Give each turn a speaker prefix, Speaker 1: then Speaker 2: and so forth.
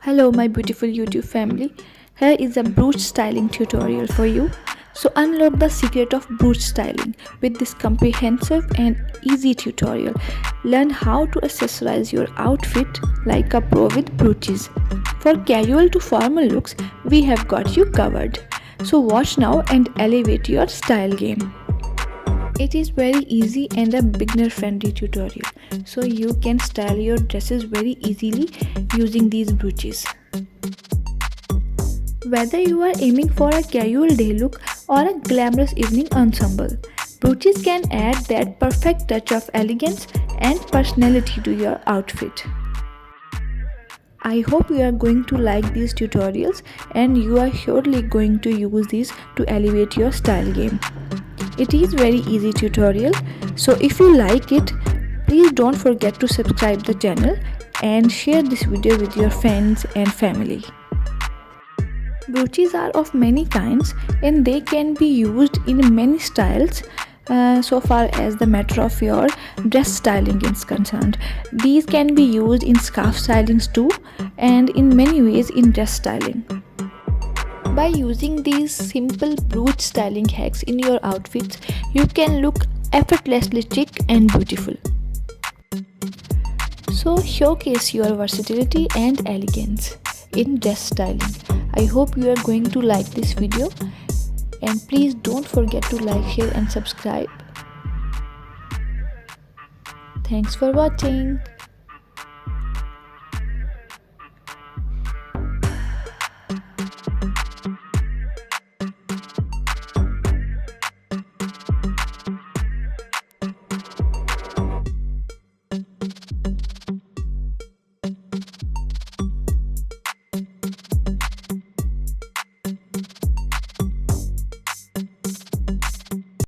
Speaker 1: Hello my beautiful YouTube family. Here is a brooch styling tutorial for you. So unlock the secret of brooch styling with this comprehensive and easy tutorial. Learn how to accessorize your outfit like a pro with brooches. For casual to formal looks, we have got you covered. So watch now and elevate your style game. It is very easy and a beginner friendly tutorial, so you can style your dresses very easily using these brooches. Whether you are aiming for a casual day look or a glamorous evening ensemble, brooches can add that perfect touch of elegance and personality to your outfit. I hope you are going to like these tutorials and you are surely going to use these to elevate your style game. It is very easy tutorial, so if you like it, please don't forget to subscribe the channel and share this video with your friends and family. Brooches are of many kinds and they can be used in many styles so far as the matter of your dress styling is concerned. These can be used in scarf stylings too and in many ways in dress styling. By using these simple brooch styling hacks in your outfits, you can look effortlessly chic and beautiful. So showcase your versatility and elegance in dress styling. I hope you are going to like this video and please don't forget to like, share and subscribe. Thanks for watching.